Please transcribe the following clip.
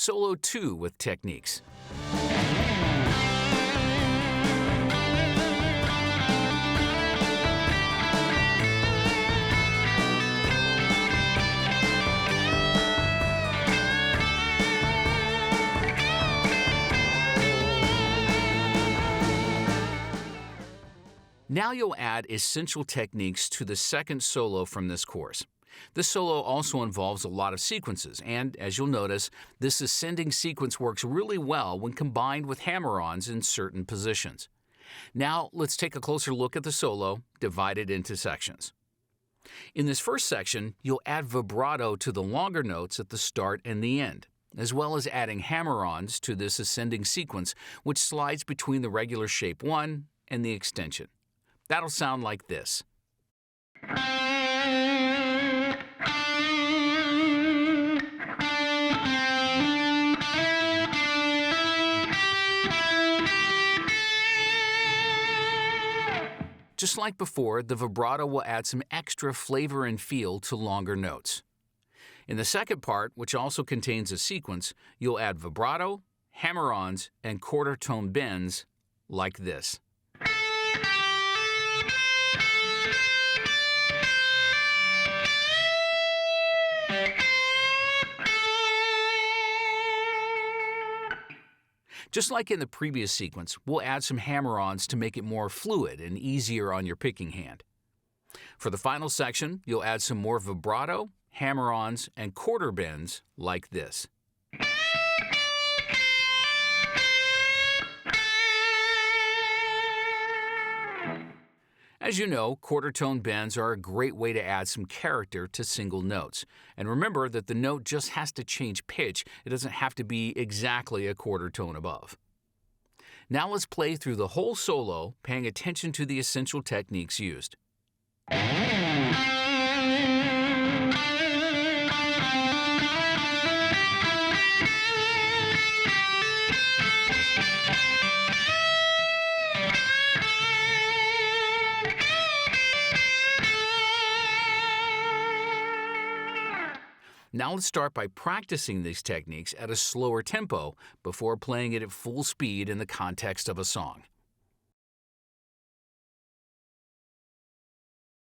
Solo 2 with techniques. Now you'll add essential techniques to the second solo from this course. This solo also involves a lot of sequences, and as you'll notice, this ascending sequence works really well when combined with hammer-ons in certain positions. Now let's take a closer look at the solo, divided into sections. In this first section, you'll add vibrato to the longer notes at the start and the end, as well as adding hammer-ons to this ascending sequence, which slides between the regular shape 1 and the extension. That'll sound like this. Just like before, the vibrato will add some extra flavor and feel to longer notes. In the second part, which also contains a sequence, you'll add vibrato, hammer-ons, and quarter tone bends like this. Just like in the previous sequence, we'll add some hammer-ons to make it more fluid and easier on your picking hand. For the final section, you'll add some more vibrato, hammer-ons, and quarter bends like this. As you know, quarter tone bends are a great way to add some character to single notes. And remember that the note just has to change pitch. It doesn't have to be exactly a quarter tone above. Now let's play through the whole solo, paying attention to the essential techniques used. Now let's start by practicing these techniques at a slower tempo before playing it at full speed in the context of a song.